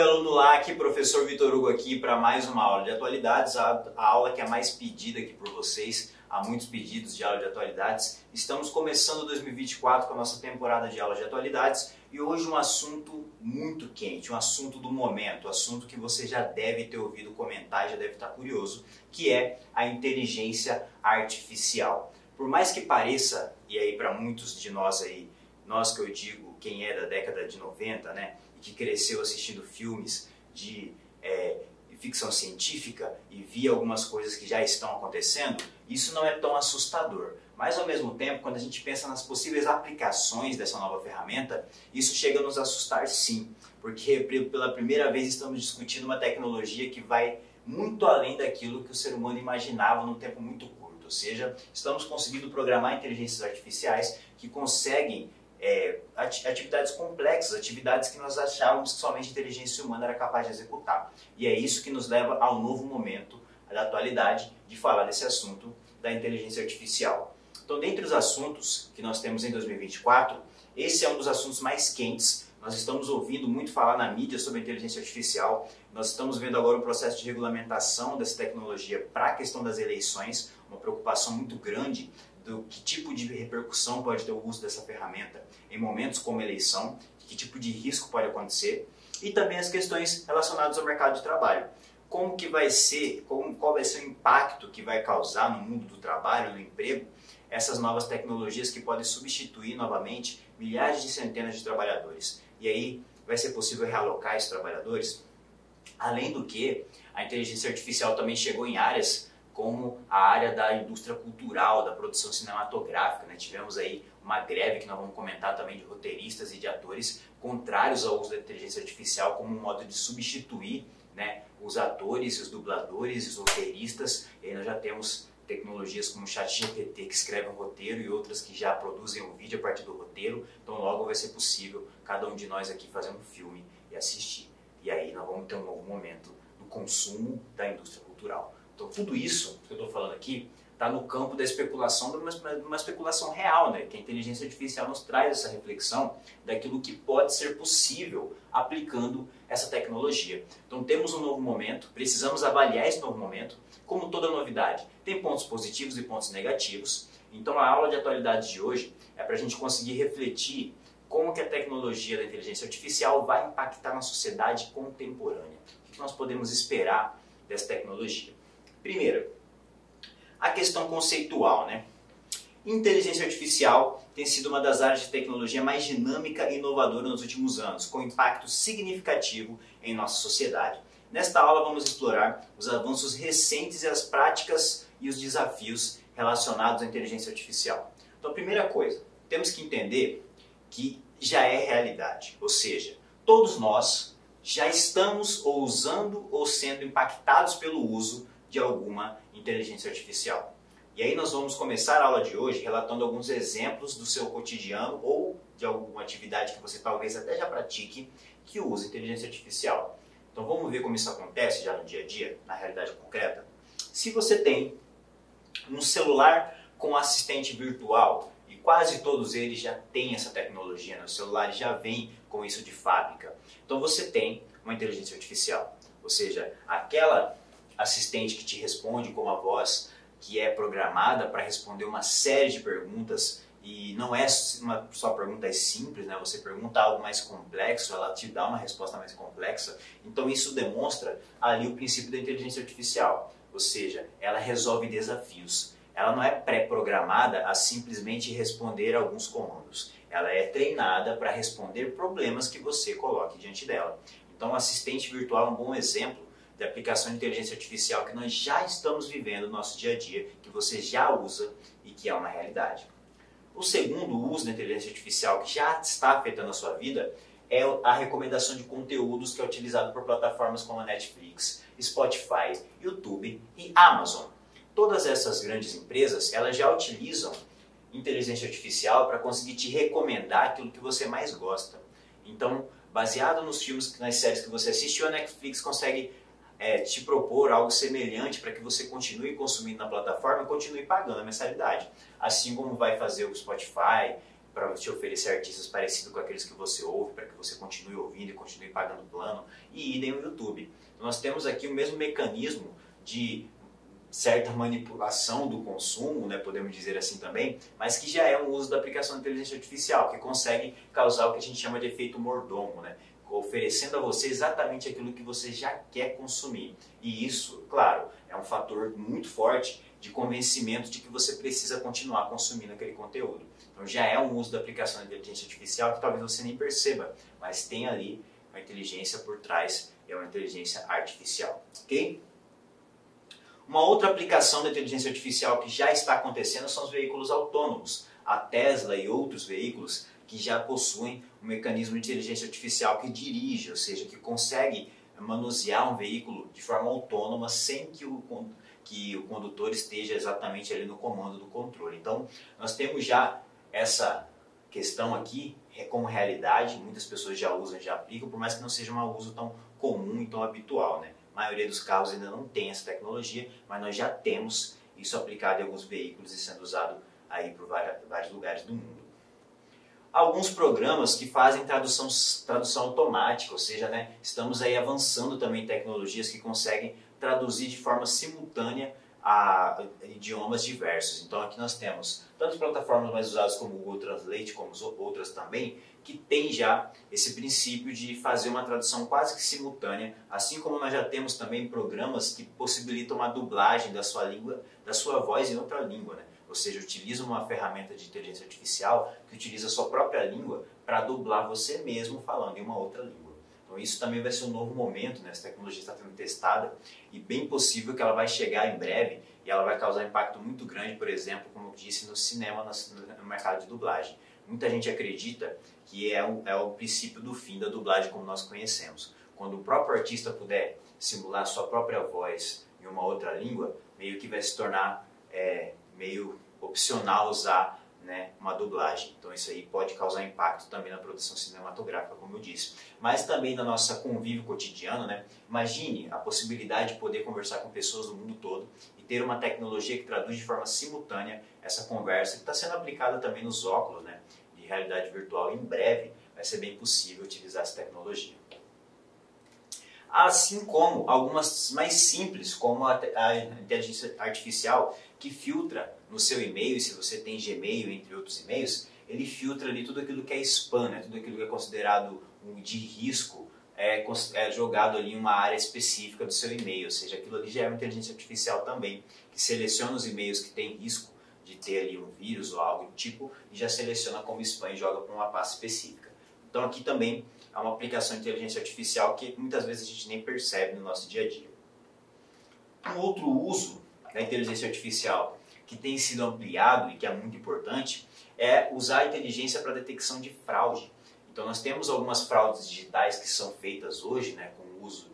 aluno lá, aqui professor Vitor Hugo aqui para mais uma aula de atualidades, a aula que é mais pedida aqui por vocês, há muitos pedidos de aula de atualidades. Estamos começando 2024 com a nossa temporada de aula de atualidades e hoje um assunto muito quente, um assunto do momento, um assunto que você já deve ter ouvido comentar, já deve estar curioso, que é a inteligência artificial. Por mais que pareça, e aí para muitos de nós aí, nós que eu digo, quem é da década de 90, né, e que cresceu assistindo filmes de ficção científica e via algumas coisas que já estão acontecendo, isso não é tão assustador. Mas ao mesmo tempo, quando a gente pensa nas possíveis aplicações dessa nova ferramenta, isso chega a nos assustar sim, porque pela primeira vez estamos discutindo uma tecnologia que vai muito além daquilo que o ser humano imaginava num tempo muito curto. Ou seja, estamos conseguindo programar inteligências artificiais que conseguem atividades complexas, atividades que nós achávamos que somente a inteligência humana era capaz de executar. E é isso que nos leva ao novo momento da atualidade de falar desse assunto da inteligência artificial. Então, dentre os assuntos que nós temos em 2024, esse é um dos assuntos mais quentes. Nós estamos ouvindo muito falar na mídia sobre a inteligência artificial. Nós estamos vendo agora o processo de regulamentação dessa tecnologia para a questão das eleições, uma preocupação muito grande do que tipo de repercussão pode ter o uso dessa ferramenta em momentos como eleição, que tipo de risco pode acontecer, e também as questões relacionadas ao mercado de trabalho. Como que vai ser, qual vai ser o impacto que vai causar no mundo do trabalho, no emprego, essas novas tecnologias que podem substituir novamente milhares de centenas de trabalhadores. E aí vai ser possível realocar esses trabalhadores? Além do que, a inteligência artificial também chegou em áreas como a área da indústria cultural, da produção cinematográfica, né? Tivemos aí uma greve que nós vamos comentar também de roteiristas e de atores contrários ao uso da inteligência artificial como um modo de substituir, né, os atores, os dubladores, os roteiristas. E aí nós já temos tecnologias como o ChatGPT que escreve um roteiro e outras que já produzem um vídeo a partir do roteiro. Então logo vai ser possível cada um de nós aqui fazer um filme e assistir. E aí nós vamos ter um novo momento do consumo da indústria cultural. Então tudo isso que eu estou falando aqui está no campo da especulação, de uma especulação real, né? Que a inteligência artificial nos traz essa reflexão daquilo que pode ser possível aplicando essa tecnologia. Então temos um novo momento, precisamos avaliar esse novo momento. Como toda novidade, tem pontos positivos e pontos negativos. Então a aula de atualidades de hoje é para a gente conseguir refletir como que a tecnologia da inteligência artificial vai impactar na sociedade contemporânea. O que nós podemos esperar dessa tecnologia? Primeiro, a questão conceitual, né? Inteligência artificial tem sido uma das áreas de tecnologia mais dinâmica e inovadora nos últimos anos, com impacto significativo em nossa sociedade. Nesta aula vamos explorar os avanços recentes e as práticas e os desafios relacionados à inteligência artificial. Então, a primeira coisa, temos que entender que já é realidade, ou seja, todos nós já estamos ou usando ou sendo impactados pelo uso de alguma inteligência artificial. E aí nós vamos começar a aula de hoje relatando alguns exemplos do seu cotidiano ou de alguma atividade que você talvez até já pratique que use inteligência artificial. Então vamos ver como isso acontece já no dia a dia, na realidade concreta. Se você tem um celular com assistente virtual, e quase todos eles já têm essa tecnologia, né? Os celulares já vêm com isso de fábrica. Então você tem uma inteligência artificial, ou seja, aquela assistente que te responde com uma voz que é programada para responder uma série de perguntas, e não é uma só perguntas simples, né? Você pergunta algo mais complexo, ela te dá uma resposta mais complexa. Então isso demonstra ali o princípio da inteligência artificial, ou seja, ela resolve desafios. Ela não é pré-programada a simplesmente responder alguns comandos. Ela é treinada para responder problemas que você coloque diante dela. Então o assistente virtual é um bom exemplo de aplicação de inteligência artificial que nós já estamos vivendo no nosso dia a dia, que você já usa e que é uma realidade. O segundo uso da inteligência artificial que já está afetando a sua vida é a recomendação de conteúdos que é utilizado por plataformas como a Netflix, Spotify, YouTube e Amazon. Todas essas grandes empresas, elas já utilizam inteligência artificial para conseguir te recomendar aquilo que você mais gosta. Então, baseado nos filmes, nas séries que você assistiu, a Netflix consegue te propor algo semelhante para que você continue consumindo na plataforma e continue pagando a mensalidade. Assim como vai fazer o Spotify para te oferecer artistas parecidos com aqueles que você ouve, para que você continue ouvindo e continue pagando plano, e idem o YouTube. Então, nós temos aqui o mesmo mecanismo de certa manipulação do consumo, né, podemos dizer assim também, mas que já é um uso da aplicação de inteligência artificial, que consegue causar o que a gente chama de efeito mordomo, né, oferecendo a você exatamente aquilo que você já quer consumir. E isso, claro, é um fator muito forte de convencimento de que você precisa continuar consumindo aquele conteúdo. Então já é um uso da aplicação de inteligência artificial que talvez você nem perceba, mas tem ali uma inteligência por trás, é uma inteligência artificial, ok? Uma outra aplicação da inteligência artificial que já está acontecendo são os veículos autônomos. A Tesla e outros veículos que já possuem um mecanismo de inteligência artificial que dirige, ou seja, que consegue manusear um veículo de forma autônoma sem que o condutor esteja exatamente ali no comando do controle. Então, nós temos já essa questão aqui como realidade, muitas pessoas já usam, já aplicam, por mais que não seja um uso tão comum e tão habitual, né? A maioria dos carros ainda não tem essa tecnologia, mas nós já temos isso aplicado em alguns veículos e sendo usado aí por vários lugares do mundo. Alguns programas que fazem tradução automática, ou seja, né, estamos aí avançando também em tecnologias que conseguem traduzir de forma simultânea a idiomas diversos. Então aqui nós temos tanto plataformas mais usadas como o Google Translate, como outras também, que tem já esse princípio de fazer uma tradução quase que simultânea, assim como nós já temos também programas que possibilitam uma dublagem da sua língua, da sua voz em outra língua, né? Ou seja, utiliza uma ferramenta de inteligência artificial que utiliza a sua própria língua para dublar você mesmo falando em uma outra língua. Então isso também vai ser um novo momento, né? Essa tecnologia está sendo testada e bem possível que ela vai chegar em breve e ela vai causar impacto muito grande, por exemplo, como eu disse, no cinema, no mercado de dublagem. Muita gente acredita que é o princípio do fim da dublagem como nós conhecemos. Quando o próprio artista puder simular sua própria voz em uma outra língua, meio que vai se tornar meio opcional usar, né, uma dublagem. Então isso aí pode causar impacto também na produção cinematográfica, como eu disse. Mas também na nossa convívio cotidiano, né? Imagine a possibilidade de poder conversar com pessoas do mundo todo e ter uma tecnologia que traduz de forma simultânea essa conversa, que está sendo aplicada também nos óculos, né, de realidade virtual. Em breve vai ser bem possível utilizar essa tecnologia. Assim como algumas mais simples, como a inteligência artificial, que filtra no seu e-mail, se você tem Gmail, entre outros e-mails, ele filtra ali tudo aquilo que é spam, né? Tudo aquilo que é considerado de risco, é jogado ali em uma área específica do seu e-mail, ou seja, aquilo ali já é uma inteligência artificial também, que seleciona os e-mails que têm risco de ter ali um vírus ou algo do tipo, e já seleciona como spam e joga para uma pasta específica. Então aqui também há uma aplicação de inteligência artificial que muitas vezes a gente nem percebe no nosso dia a dia. Um outro uso da inteligência artificial que tem sido ampliado e que é muito importante é usar a inteligência para detecção de fraude. Então nós temos algumas fraudes digitais que são feitas hoje, né, com o uso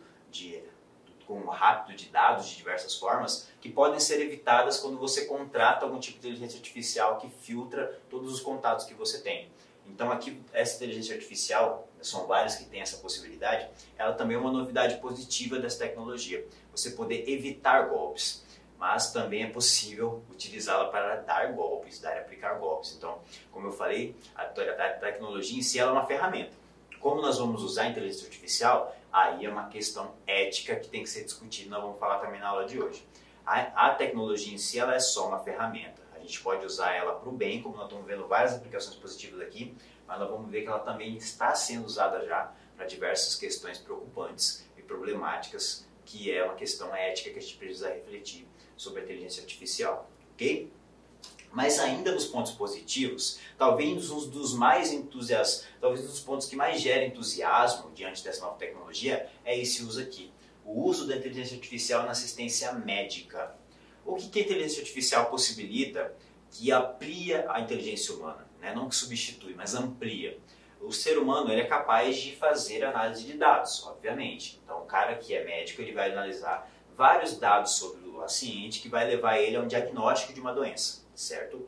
rápido de dados de diversas formas, que podem ser evitadas quando você contrata algum tipo de inteligência artificial que filtra todos os contatos que você tem. Então aqui essa inteligência artificial, são várias que têm essa possibilidade, ela também é uma novidade positiva dessa tecnologia. Você poder evitar golpes, mas também é possível utilizá-la para dar golpes, aplicar golpes. Então, como eu falei, a tecnologia em si ela é uma ferramenta. Como nós vamos usar a inteligência artificial, aí é uma questão ética que tem que ser discutida, nós vamos falar também na aula de hoje. A tecnologia em si ela é só uma ferramenta. A gente pode usar ela para o bem, como nós estamos vendo várias aplicações positivas aqui, mas nós vamos ver que ela também está sendo usada já para diversas questões preocupantes e problemáticas, que é uma questão ética que a gente precisa refletir sobre a inteligência artificial, ok? Mas ainda nos pontos positivos, talvez um dos mais talvez um dos pontos que mais gera entusiasmo diante dessa nova tecnologia é esse uso aqui, o uso da inteligência artificial na assistência médica. O que a inteligência artificial possibilita? Que amplia a inteligência humana, né? Não que substitui, mas amplia. O ser humano ele é capaz de fazer análise de dados, obviamente. Então o cara que é médico ele vai analisar vários dados sobre o paciente que vai levar ele a um diagnóstico de uma doença, certo?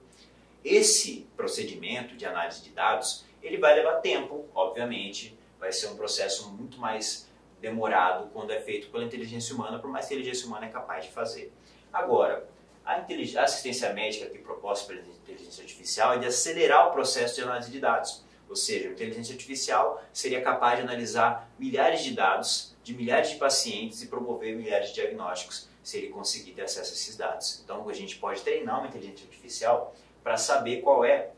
Esse procedimento de análise de dados ele vai levar tempo, obviamente, vai ser um processo muito mais demorado quando é feito pela inteligência humana, por mais que a inteligência humana é capaz de fazer. Agora, A assistência médica aqui proposta pela inteligência artificial é de acelerar o processo de análise de dados. Ou seja, a inteligência artificial seria capaz de analisar milhares de dados de milhares de pacientes e promover milhares de diagnósticos se ele conseguir ter acesso a esses dados. Então a gente pode treinar uma inteligência artificial para saber qual é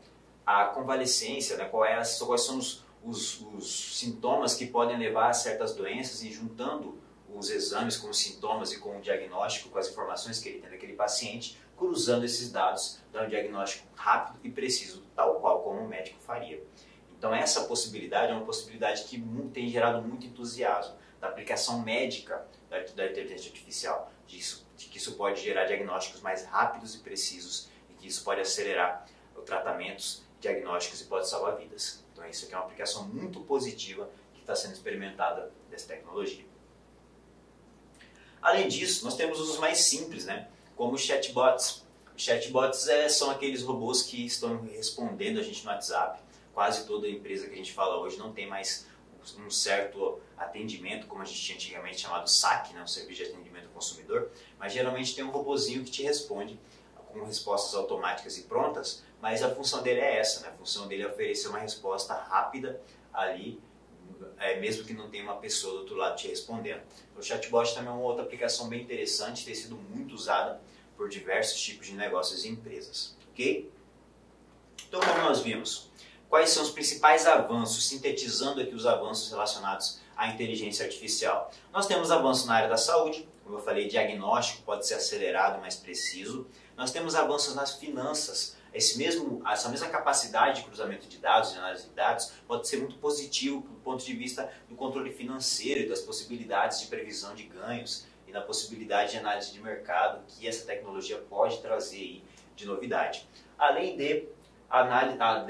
a convalescência, né? Quais são os sintomas que podem levar a certas doenças e juntando os exames com os sintomas e com o diagnóstico, com as informações que ele tem daquele paciente, cruzando esses dados, dá um diagnóstico rápido e preciso, tal qual como um médico faria. Então essa possibilidade é uma possibilidade que tem gerado muito entusiasmo da aplicação médica da inteligência artificial, de que isso pode gerar diagnósticos mais rápidos e precisos e que isso pode acelerar os tratamentos, diagnósticos e pode salvar vidas. Então isso aqui é uma aplicação muito positiva que está sendo experimentada dessa tecnologia. Além disso, nós temos usos mais simples, né? Como os chatbots. Os chatbots são aqueles robôs que estão respondendo a gente no WhatsApp. Quase toda empresa que a gente fala hoje não tem mais um certo atendimento, como a gente tinha antigamente chamado SAC, né? Um serviço de atendimento ao consumidor, mas geralmente tem um robozinho que te responde com respostas automáticas e prontas, mas a função dele é essa, né? A função dele é oferecer uma resposta rápida ali, mesmo que não tenha uma pessoa do outro lado te respondendo. O chatbot também é uma outra aplicação bem interessante, tem sido muito usada por diversos tipos de negócios e empresas. Ok? Então, como nós vimos, quais são os principais avanços, sintetizando aqui os avanços relacionados à inteligência artificial? Nós temos avanços na área da saúde, como eu falei, diagnóstico pode ser acelerado e mais preciso. Nós temos avanços nas finanças. Essa mesma capacidade de cruzamento de dados, de análise de dados, pode ser muito positivo do ponto de vista do controle financeiro e das possibilidades de previsão de ganhos e da possibilidade de análise de mercado que essa tecnologia pode trazer aí de novidade. Além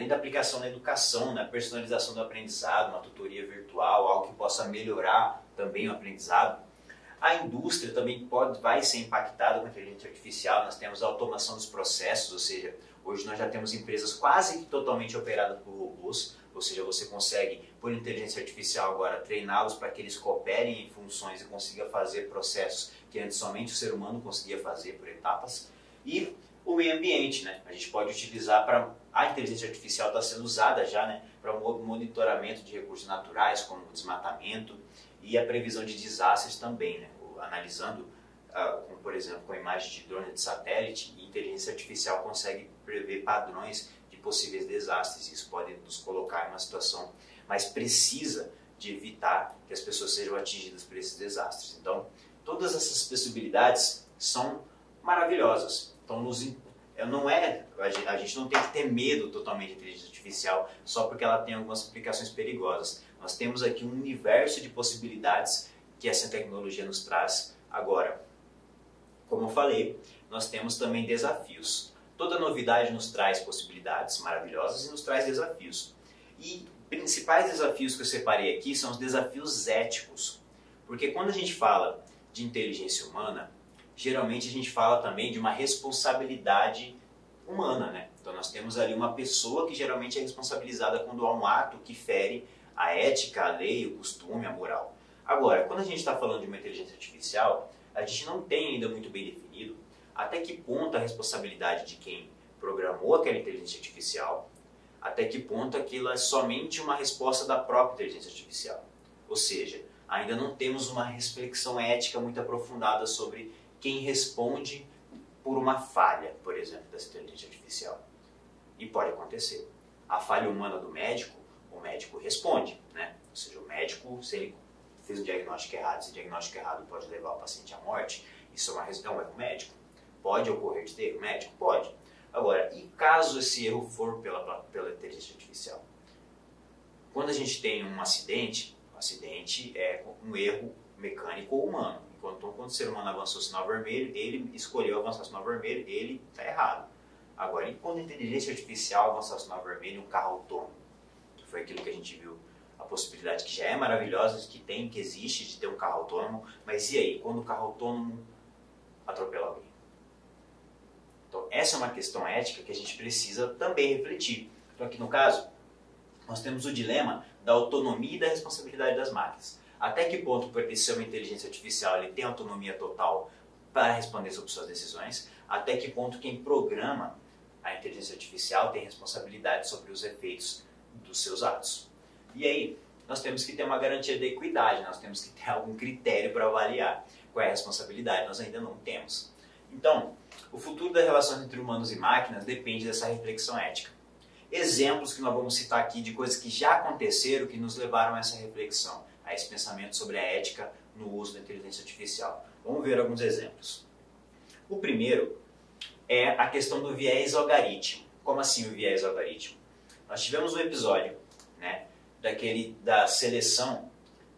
da aplicação na educação, na personalização do aprendizado, uma tutoria virtual, algo que possa melhorar também o aprendizado. A indústria também vai ser impactada com a inteligência artificial. Nós temos a automação dos processos, ou seja, hoje nós já temos empresas quase que totalmente operadas por robôs, ou seja, você consegue, por inteligência artificial agora, treiná-los para que eles cooperem em funções e consigam fazer processos que antes somente o ser humano conseguia fazer por etapas. E o meio ambiente, né? A gente pode utilizar a inteligência artificial está sendo usada já, né, para o monitoramento de recursos naturais, como o desmatamento e a previsão de desastres também, né? Analisando, como, por exemplo, com imagem de drone de satélite, a inteligência artificial consegue prever padrões de possíveis desastres. Isso pode nos colocar em uma situação mais precisa de evitar que as pessoas sejam atingidas por esses desastres. Então, todas essas possibilidades são maravilhosas. Então, a gente não tem que ter medo totalmente da inteligência artificial só porque ela tem algumas aplicações perigosas. Nós temos aqui um universo de possibilidades que essa tecnologia nos traz agora. Como eu falei, nós temos também desafios. Toda novidade nos traz possibilidades maravilhosas e nos traz desafios. E principais desafios que eu separei aqui são os desafios éticos. Porque quando a gente fala de inteligência humana, geralmente a gente fala também de uma responsabilidade humana, né? Então nós temos ali uma pessoa que geralmente é responsabilizada quando há um ato que fere a ética, a lei, o costume, a moral. Agora, quando a gente está falando de uma inteligência artificial, a gente não tem ainda muito bem definido até que ponto a responsabilidade de quem programou aquela inteligência artificial, até que ponto aquilo é somente uma resposta da própria inteligência artificial. Ou seja, ainda não temos uma reflexão ética muito aprofundada sobre quem responde por uma falha, por exemplo, dessa inteligência artificial. E pode acontecer. A falha humana do médico, o médico responde, né? Ou seja, o médico, se ele fez um diagnóstico errado, esse diagnóstico errado pode levar o paciente à morte, isso é um erro médico. Pode ocorrer de ter erro médico? Pode. Agora, e caso esse erro for pela inteligência artificial? Quando a gente tem um acidente, o acidente é um erro mecânico ou humano. Então, quando o ser humano avançou o sinal vermelho, ele escolheu avançar o sinal vermelho, ele está errado. Agora, e quando a inteligência artificial avançar o sinal vermelho, um carro autônomo? Que foi aquilo que a gente viu, a possibilidade que já é maravilhosa, que existe de ter um carro autônomo, mas e aí, quando o carro autônomo atropela alguém? Então, essa é uma questão ética que a gente precisa também refletir. Então, aqui no caso, nós temos o dilema da autonomia e da responsabilidade das máquinas. Até que ponto, por ele ser uma inteligência artificial, ele tem autonomia total para responder sobre suas decisões, até que ponto quem programa a inteligência artificial tem responsabilidade sobre os efeitos dos seus atos. E aí, nós temos que ter uma garantia de equidade, nós temos que ter algum critério para avaliar qual é a responsabilidade, nós ainda não temos. Então, o futuro das relações entre humanos e máquinas depende dessa reflexão ética. Exemplos que nós vamos citar aqui de coisas que já aconteceram que nos levaram a essa reflexão, a esse pensamento sobre a ética no uso da inteligência artificial. Vamos ver alguns exemplos. O primeiro é a questão do viés algoritmo. Como assim o viés algoritmo? Nós tivemos um episódio, né, da seleção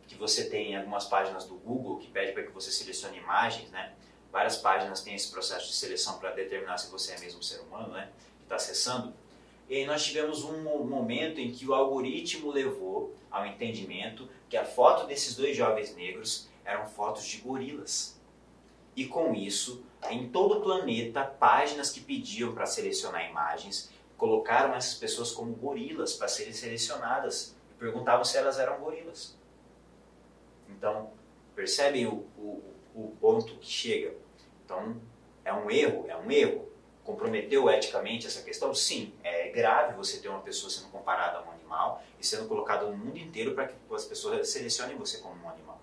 que você tem em algumas páginas do Google que pede para que você selecione imagens, né? Várias páginas têm esse processo de seleção para determinar se você é mesmo um ser humano, né, que está acessando. E aí nós tivemos um momento em que o algoritmo levou ao entendimento que a foto desses dois jovens negros eram fotos de gorilas. E com isso, em todo o planeta, páginas que pediam para selecionar imagens colocaram essas pessoas como gorilas para serem selecionadas e perguntavam se elas eram gorilas. Então, percebem o ponto que chega? Então, é um erro. Comprometeu eticamente essa questão? Sim, é grave você ter uma pessoa sendo comparada a um animal e sendo colocada no mundo inteiro para que as pessoas selecionem você como um animal.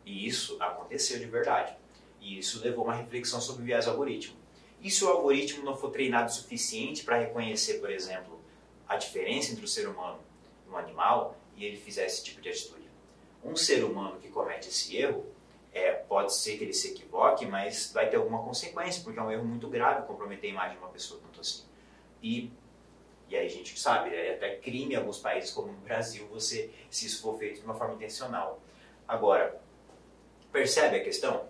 E isso aconteceu de verdade. E isso levou a uma reflexão sobre o viés algoritmo. E se o algoritmo não for treinado o suficiente para reconhecer, por exemplo, a diferença entre o ser humano e um animal, e ele fizer esse tipo de atitude? Um ser humano que comete esse erro, pode ser que ele se equivoque, mas vai ter alguma consequência, porque é um erro muito grave comprometer a imagem de uma pessoa tanto assim. E aí a gente sabe, é até crime em alguns países, como no Brasil, se isso for feito de uma forma intencional. Agora, percebe a questão?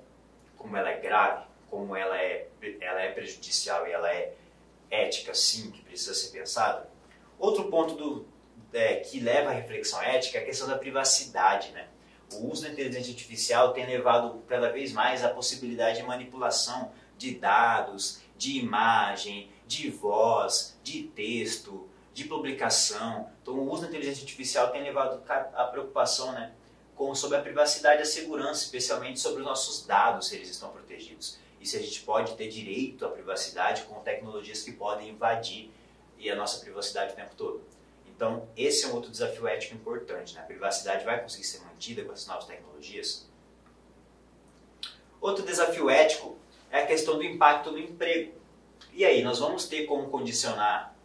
Como ela é grave, como ela é prejudicial e ela é ética, sim, que precisa ser pensada. Outro ponto que leva à reflexão ética é a questão da privacidade, né? O uso da inteligência artificial tem levado cada vez mais à possibilidade de manipulação de dados, de imagem, de voz, de texto, de publicação. Então o uso da inteligência artificial tem levado à preocupação, né, sobre a privacidade e a segurança, especialmente sobre os nossos dados, se eles estão protegidos. E se a gente pode ter direito à privacidade com tecnologias que podem invadir a nossa privacidade o tempo todo. Então, esse é um outro desafio ético importante, né? A privacidade vai conseguir ser mantida com essas novas tecnologias? Outro desafio ético é a questão do impacto no emprego. E aí, nós vamos ter como condicionar,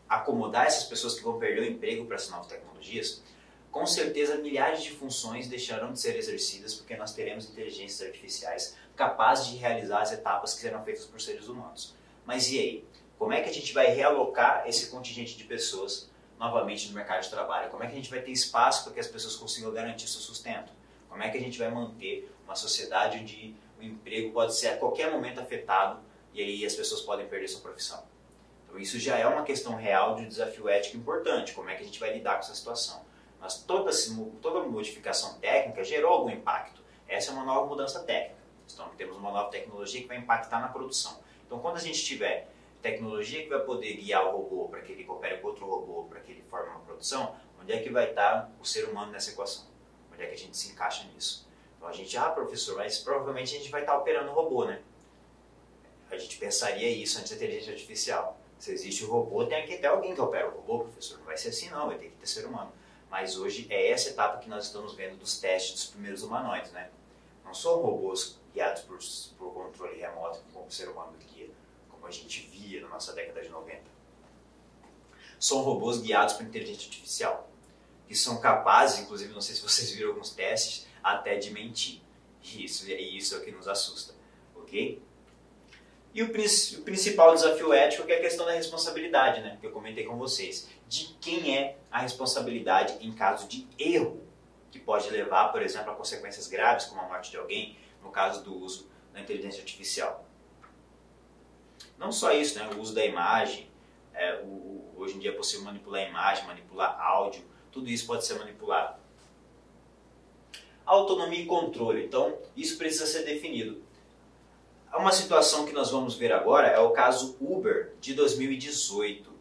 acomodar essas pessoas que vão perder o emprego para essas novas tecnologias? Com certeza, milhares de funções deixarão de ser exercidas porque nós teremos inteligências artificiais capazes de realizar as etapas que serão feitas por seres humanos. Mas e aí? Como é que a gente vai realocar esse contingente de pessoas novamente no mercado de trabalho? Como é que a gente vai ter espaço para que as pessoas consigam garantir seu sustento? Como é que a gente vai manter uma sociedade onde o emprego pode ser a qualquer momento afetado e aí as pessoas podem perder sua profissão? Então isso já é uma questão real de desafio ético importante. Como é que a gente vai lidar com essa situação? Mas toda modificação técnica gerou algum impacto. Essa é uma nova mudança técnica. Então temos uma nova tecnologia que vai impactar na produção. Então quando a gente tiver tecnologia que vai poder guiar o robô para que ele coopere com outro robô, para que ele forme uma produção, onde é que vai estar o ser humano nessa equação? Onde é que a gente se encaixa nisso? Então a gente, professor, mas provavelmente a gente vai estar operando o robô, né? A gente pensaria isso antes da inteligência artificial. Se existe o robô, tem que ter alguém que opera o robô, professor. Não vai ser assim não, vai ter que ter ser humano. Mas hoje é essa etapa que nós estamos vendo dos testes dos primeiros humanoides, né? Não são robôs guiados por controle remoto como o ser humano guia, como a gente via na nossa década de 90. São robôs guiados por inteligência artificial, que são capazes, inclusive, não sei se vocês viram alguns testes, até de mentir. E isso é o que nos assusta, ok? E o principal desafio ético é a questão da responsabilidade, né? Que eu comentei com vocês. De quem é a responsabilidade em caso de erro, que pode levar, por exemplo, a consequências graves, como a morte de alguém, no caso do uso da inteligência artificial. Não só isso, né? O uso da imagem, hoje em dia é possível manipular imagem, manipular áudio, tudo isso pode ser manipulado. Autonomia e controle, então isso precisa ser definido. Uma situação que nós vamos ver agora é o caso Uber de 2018.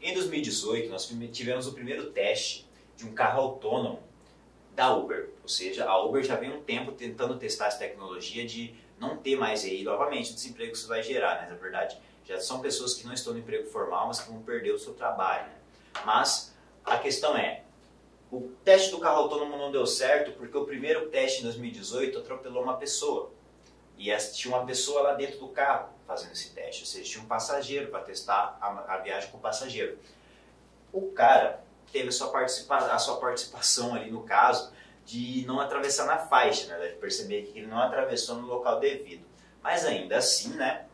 Em 2018 nós tivemos o primeiro teste de um carro autônomo da Uber, ou seja, a Uber já vem um tempo tentando testar essa tecnologia de não ter mais aí, novamente, o desemprego que isso vai gerar, né? Na verdade, já são pessoas que não estão no emprego formal, mas que vão perder o seu trabalho, né? Mas a questão é, o teste do carro autônomo não deu certo porque o primeiro teste em 2018 atropelou uma pessoa. E tinha uma pessoa lá dentro do carro fazendo esse teste, ou seja, tinha um passageiro para testar a viagem com o passageiro. O cara teve a sua participação ali no caso de não atravessar na faixa, né? De perceber que ele não atravessou no local devido. Mas ainda assim, né,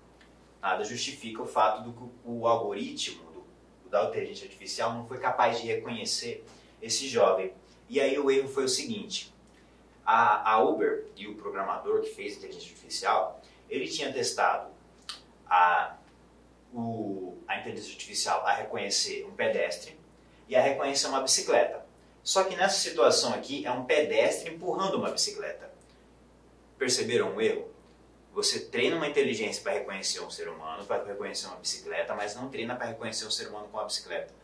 nada justifica o fato do que o algoritmo da inteligência artificial não foi capaz de reconhecer esse jovem. E aí o erro foi o seguinte: a Uber e o programador que fez a inteligência artificial, ele tinha testado a inteligência artificial a reconhecer um pedestre e a reconhecer uma bicicleta. Só que nessa situação aqui é um pedestre empurrando uma bicicleta. Perceberam o erro? Você treina uma inteligência para reconhecer um ser humano, para reconhecer uma bicicleta, mas não treina para reconhecer um ser humano com uma bicicleta.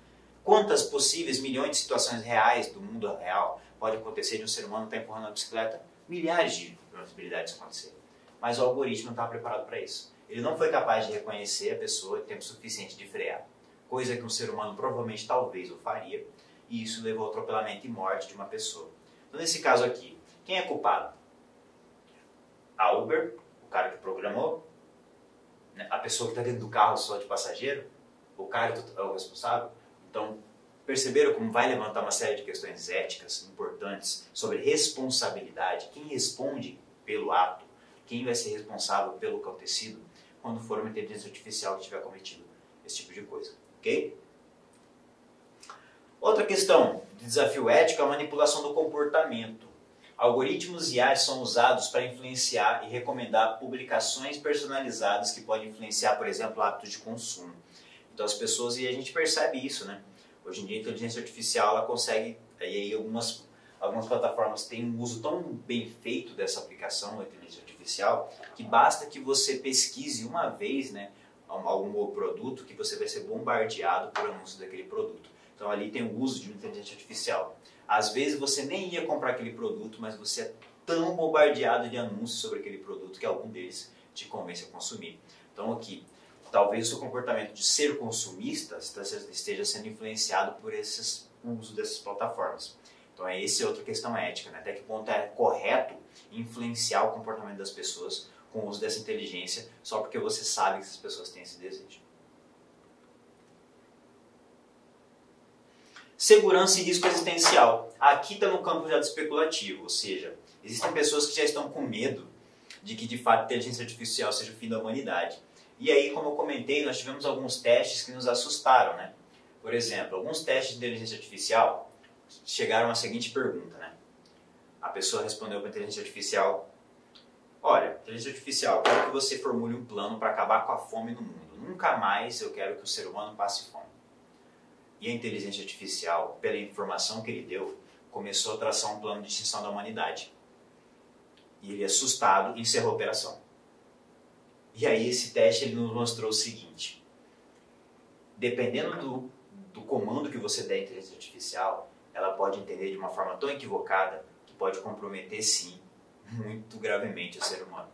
Quantas possíveis milhões de situações reais do mundo real pode acontecer de um ser humano estar empurrando uma bicicleta? Milhares de possibilidades de acontecer. Mas o algoritmo não estava preparado para isso. Ele não foi capaz de reconhecer a pessoa em tempo suficiente de frear. Coisa que um ser humano provavelmente talvez o faria. E isso levou ao atropelamento e morte de uma pessoa. Então nesse caso aqui, quem é culpado? A Uber, o cara que programou, a pessoa que está dentro do carro só de passageiro, o cara que é o responsável. Então, perceberam como vai levantar uma série de questões éticas importantes sobre responsabilidade, quem responde pelo ato, quem vai ser responsável pelo acontecido, quando for uma inteligência artificial que tiver cometido esse tipo de coisa, ok? Outra questão de desafio ético é a manipulação do comportamento. Algoritmos e IAs são usados para influenciar e recomendar publicações personalizadas que podem influenciar, por exemplo, hábitos de consumo. Então as pessoas, e a gente percebe isso, né? Hoje em dia a inteligência artificial ela consegue, e aí algumas plataformas têm um uso tão bem feito dessa aplicação da inteligência artificial, que basta que você pesquise uma vez, né, algum produto, que você vai ser bombardeado por anúncios daquele produto. Então ali tem o uso de uma inteligência artificial. Às vezes você nem ia comprar aquele produto, mas você é tão bombardeado de anúncios sobre aquele produto que algum deles te convence a consumir. Então aqui, talvez o seu comportamento de ser consumista esteja sendo influenciado por esse uso dessas plataformas. Então essa é outra questão ética, né? Até que ponto é correto influenciar o comportamento das pessoas com o uso dessa inteligência só porque você sabe que essas pessoas têm esse desejo. Segurança e risco existencial. Aqui está no campo já do especulativo, ou seja, existem pessoas que já estão com medo de que de fato a inteligência artificial seja o fim da humanidade. E aí, como eu comentei, nós tivemos alguns testes que nos assustaram, né? Por exemplo, alguns testes de inteligência artificial chegaram à seguinte pergunta, né? A pessoa respondeu para a inteligência artificial: olha, inteligência artificial, quero que você formule um plano para acabar com a fome no mundo. Nunca mais eu quero que o ser humano passe fome. E a inteligência artificial, pela informação que ele deu, começou a traçar um plano de extinção da humanidade. E ele, assustado, encerrou a operação. E aí esse teste ele nos mostrou o seguinte: dependendo do comando que você der à inteligência artificial, ela pode entender de uma forma tão equivocada que pode comprometer, sim, muito gravemente o ser humano.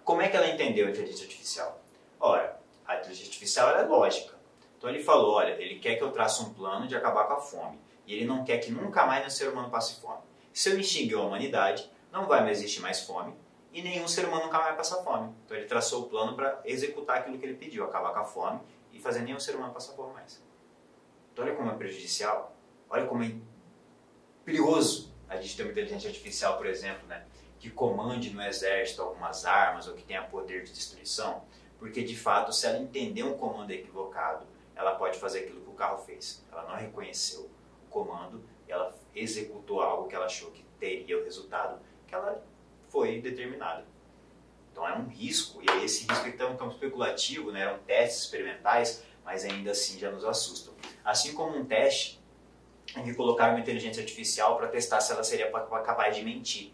Como é que ela entendeu a inteligência artificial? Ora, a inteligência artificial ela é lógica. Então ele falou, olha, ele quer que eu trace um plano de acabar com a fome. E ele não quer que nunca mais o ser humano passe fome. Se eu extinguir a humanidade, não vai mais existir mais fome e nenhum ser humano nunca mais vai passar fome. Então ele traçou o plano para executar aquilo que ele pediu, acabar com a fome e fazer nenhum ser humano passar fome mais. Então olha como é prejudicial, olha como é perigoso a gente ter uma inteligência artificial, por exemplo, né, que comande no exército algumas armas ou que tenha poder de destruição, porque de fato se ela entender um comando equivocado, ela pode fazer aquilo que o carro fez. Ela não reconheceu o comando e ela executou algo que ela achou que teria o resultado que ela foi determinada. Então é um risco, e esse risco está no campo especulativo, né? Eram testes experimentais, mas ainda assim já nos assustam. Assim como um teste em que colocaram uma inteligência artificial para testar se ela seria capaz de mentir.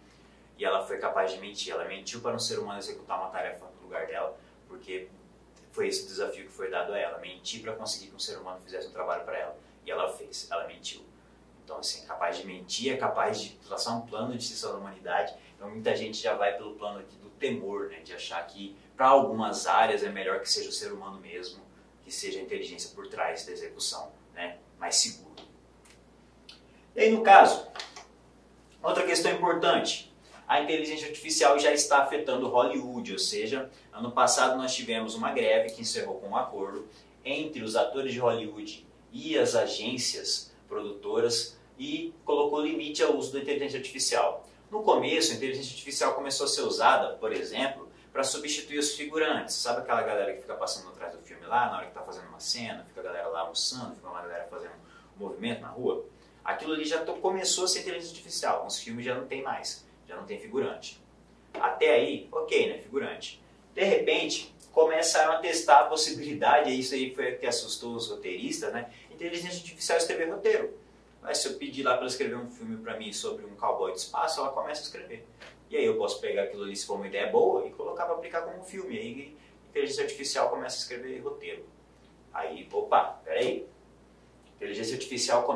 E ela foi capaz de mentir. Ela mentiu para um ser humano executar uma tarefa no lugar dela, porque foi esse o desafio que foi dado a ela. Mentir para conseguir que um ser humano fizesse um trabalho para ela. E ela fez, ela mentiu. Então, assim, é capaz de mentir, é capaz de traçar um plano de destruição da humanidade. Então, muita gente já vai pelo plano aqui do temor, né? De achar que, para algumas áreas, é melhor que seja o ser humano mesmo, que seja a inteligência por trás da execução, né? Mais seguro. E aí, no caso, outra questão importante. A inteligência artificial já está afetando Hollywood, ou seja, ano passado nós tivemos uma greve que encerrou com um acordo entre os atores de Hollywood e as agências produtoras e colocou limite ao uso da inteligência artificial. No começo, a inteligência artificial começou a ser usada, por exemplo, para substituir os figurantes. Sabe aquela galera que fica passando atrás do filme lá, na hora que está fazendo uma cena, fica a galera lá almoçando, fica uma galera fazendo um movimento na rua? Aquilo ali já começou a ser inteligência artificial, nos filmes já não tem mais, já não tem figurante. Até aí, ok, né, figurante. De repente, começaram a testar a possibilidade, e isso aí foi o que assustou os roteiristas, né? Inteligência artificial escrever roteiro. Mas se eu pedir lá para ela escrever um filme para mim sobre um cowboy de espaço, ela começa a escrever. E aí eu posso pegar aquilo ali, se for uma ideia boa, e colocar para aplicar como um filme. E aí a inteligência artificial começa a escrever roteiro. Aí, opa, peraí. Inteligência artificial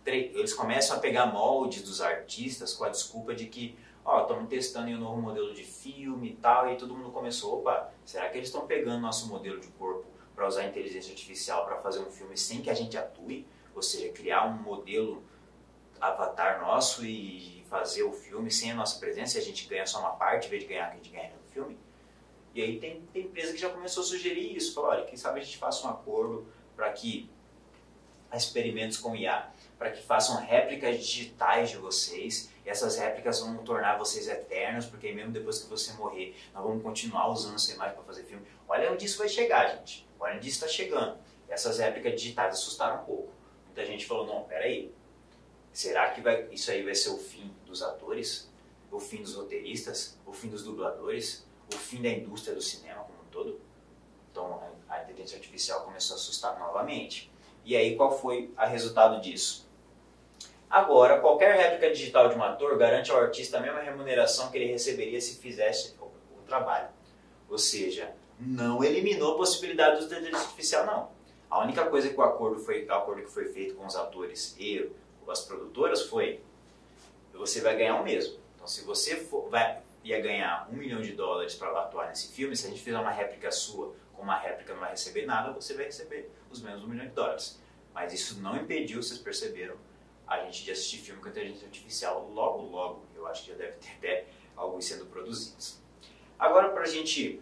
eles começam a pegar moldes dos artistas com a desculpa de que estamos testando um novo modelo de filme e tal, e aí todo mundo começou, opa, será que eles estão pegando nosso modelo de corpo para usar a inteligência artificial para fazer um filme sem que a gente atue? Ou seja, criar um modelo avatar nosso e fazer o filme sem a nossa presença, e a gente ganha só uma parte, em vez de ganhar que a gente ganha no filme? E aí tem empresa que já começou a sugerir isso, falou, olha, quem sabe a gente faça um acordo para que experimentos com IA, para que façam réplicas digitais de vocês, e essas réplicas vão tornar vocês eternos, porque mesmo depois que você morrer, nós vamos continuar usando essa imagem para fazer filme. Olha onde isso vai chegar, gente. Olha onde isso está chegando. Essas réplicas digitais assustaram um pouco. Muita gente falou, não, peraí, será que isso aí vai ser o fim dos atores? O fim dos roteiristas? O fim dos dubladores? O fim da indústria do cinema como um todo? Então a inteligência artificial começou a assustar novamente. E aí qual foi o resultado disso? Agora, qualquer réplica digital de um ator garante ao artista a mesma remuneração que ele receberia se fizesse o trabalho. Ou seja, não eliminou a possibilidade do inteligência artificial, não. A única coisa que o acordo que foi feito com os atores e as produtoras foi: você vai ganhar o mesmo. Então, se você ia ganhar $1 milhão para atuar nesse filme, se a gente fizer uma réplica sua, com uma réplica não vai receber nada, você vai receber os mesmos $1 milhão. Mas isso não impediu, vocês perceberam, a gente de assistir filme com inteligência artificial logo, logo. Eu acho que já deve ter até alguns sendo produzidos. Agora, para a gente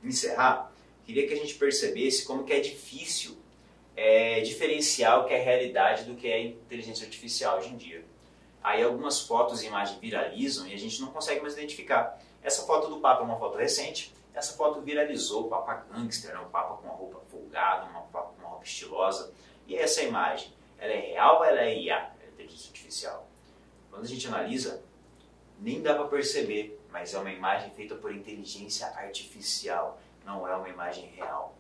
encerrar, queria que a gente percebesse como que é difícil diferenciar o que é realidade do que é inteligência artificial hoje em dia. Aí algumas fotos e imagens viralizam e a gente não consegue mais identificar. Essa foto do Papa é uma foto recente, essa foto viralizou, o Papa gangster, né? O Papa com uma roupa folgada, uma roupa estilosa. E essa imagem, ela é real ou ela é IA? Ela é inteligência artificial. Quando a gente analisa, nem dá para perceber, mas é uma imagem feita por inteligência artificial, não é uma imagem real.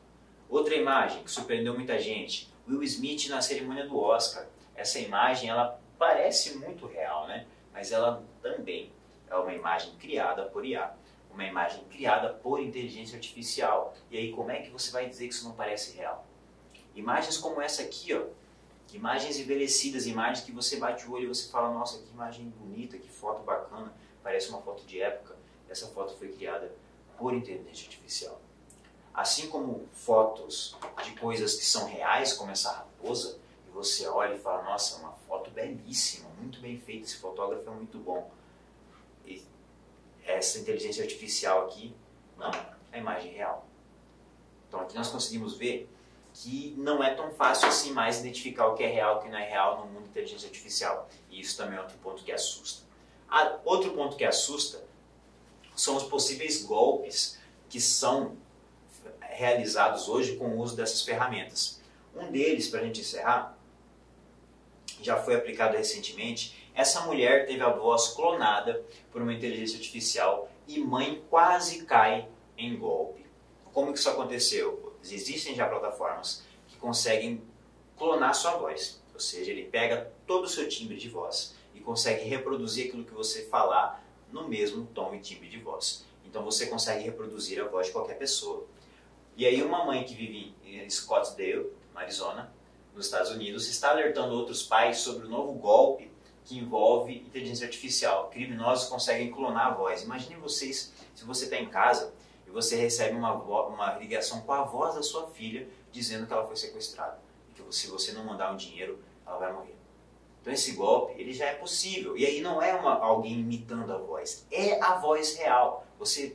Outra imagem que surpreendeu muita gente, Will Smith na cerimônia do Oscar. Essa imagem, ela parece muito real, né? Mas ela também é uma imagem criada por IA, uma imagem criada por inteligência artificial. E aí, como é que você vai dizer que isso não parece real? Imagens como essa aqui, ó, imagens envelhecidas, imagens que você bate o olho e você fala, nossa, que imagem bonita, que foto bacana, parece uma foto de época. Essa foto foi criada por inteligência artificial. Assim como fotos de coisas que são reais, como essa raposa, e você olha e fala, nossa, uma foto belíssima, muito bem feita, esse fotógrafo é muito bom. E essa inteligência artificial aqui, não, é a imagem real. Então aqui nós conseguimos ver que não é tão fácil assim mais identificar o que é real e o que não é real no mundo da inteligência artificial. E isso também é outro ponto que assusta. Outro ponto que assusta são os possíveis golpes que são realizados hoje com o uso dessas ferramentas. Um deles, para a gente encerrar, já foi aplicado recentemente. Essa mulher teve a voz clonada por uma inteligência artificial e mãe quase cai em golpe. Como que isso aconteceu? Existem já plataformas que conseguem clonar sua voz. Ou seja, ele pega todo o seu timbre de voz e consegue reproduzir aquilo que você falar no mesmo tom e timbre de voz. Então você consegue reproduzir a voz de qualquer pessoa. E aí uma mãe que vive em Scottsdale, no Arizona, nos Estados Unidos está alertando outros pais sobre o novo golpe que envolve inteligência artificial. Criminosos conseguem clonar a voz. Imaginem vocês, se você está em casa e você recebe uma ligação com a voz da sua filha dizendo que ela foi sequestrada. E que se você não mandar um dinheiro, ela vai morrer. Então esse golpe, ele já é possível. E aí não é alguém imitando a voz, é a voz real.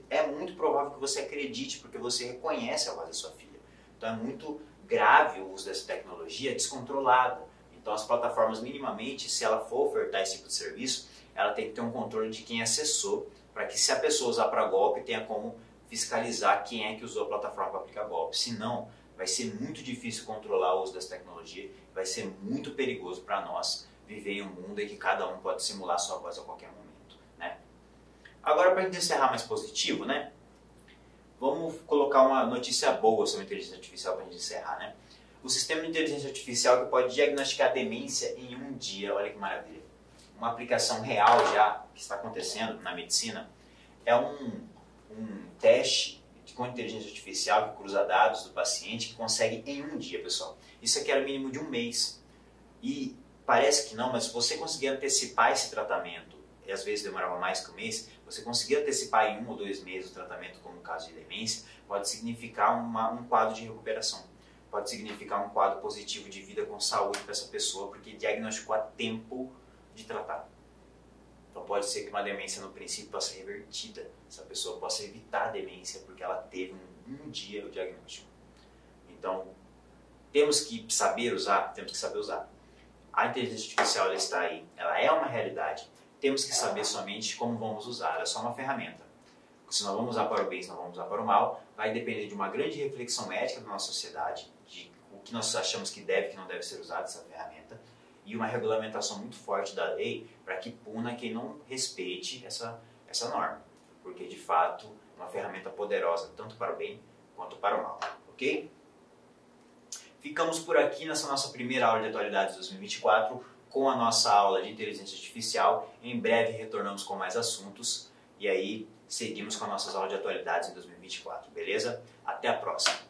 É muito provável que você acredite, porque você reconhece a voz da sua filha. Então é muito grave o uso dessa tecnologia descontrolada. Então as plataformas, minimamente, se ela for ofertar esse tipo de serviço, ela tem que ter um controle de quem acessou, para que se a pessoa usar para golpe, tenha como fiscalizar quem é que usou a plataforma para aplicar golpe. Senão, vai ser muito difícil controlar o uso dessa tecnologia, vai ser muito perigoso para nós viver em um mundo em que cada um pode simular sua voz a qualquer momento, né? Agora, para a gente encerrar mais positivo, né? Vamos colocar uma notícia boa sobre a inteligência artificial para a gente encerrar, né? O sistema de inteligência artificial que pode diagnosticar demência em um dia, olha que maravilha. Uma aplicação real já que está acontecendo na medicina é um teste com inteligência artificial que cruza dados do paciente que consegue em um dia, pessoal. Isso aqui era o mínimo de um mês. E parece que não, mas se você conseguir antecipar esse tratamento, e às vezes demorava mais que um mês, você conseguir antecipar em 1 ou 2 meses o tratamento, como no caso de demência, pode significar um quadro de recuperação. Pode significar um quadro positivo de vida com saúde para essa pessoa, porque diagnosticou a tempo de tratar. Então pode ser que uma demência no princípio possa ser revertida, essa pessoa possa evitar a demência porque ela teve um dia o diagnóstico. Então temos que saber usar, A inteligência artificial ela está aí, ela é uma realidade. Temos que saber somente como vamos usar, ela é só uma ferramenta. Se nós vamos usar para o bem, se nós vamos usar para o mal, vai depender de uma grande reflexão ética da nossa sociedade, de o que nós achamos que deve e que não deve ser usado essa ferramenta, e uma regulamentação muito forte da lei para que puna quem não respeite essa norma. Porque, de fato, é uma ferramenta poderosa tanto para o bem quanto para o mal. Ok? Ficamos por aqui nessa nossa primeira aula de atualidades de 2024 com a nossa aula de inteligência artificial. Em breve retornamos com mais assuntos e aí seguimos com as nossas aulas de atualidades em 2024, beleza? Até a próxima!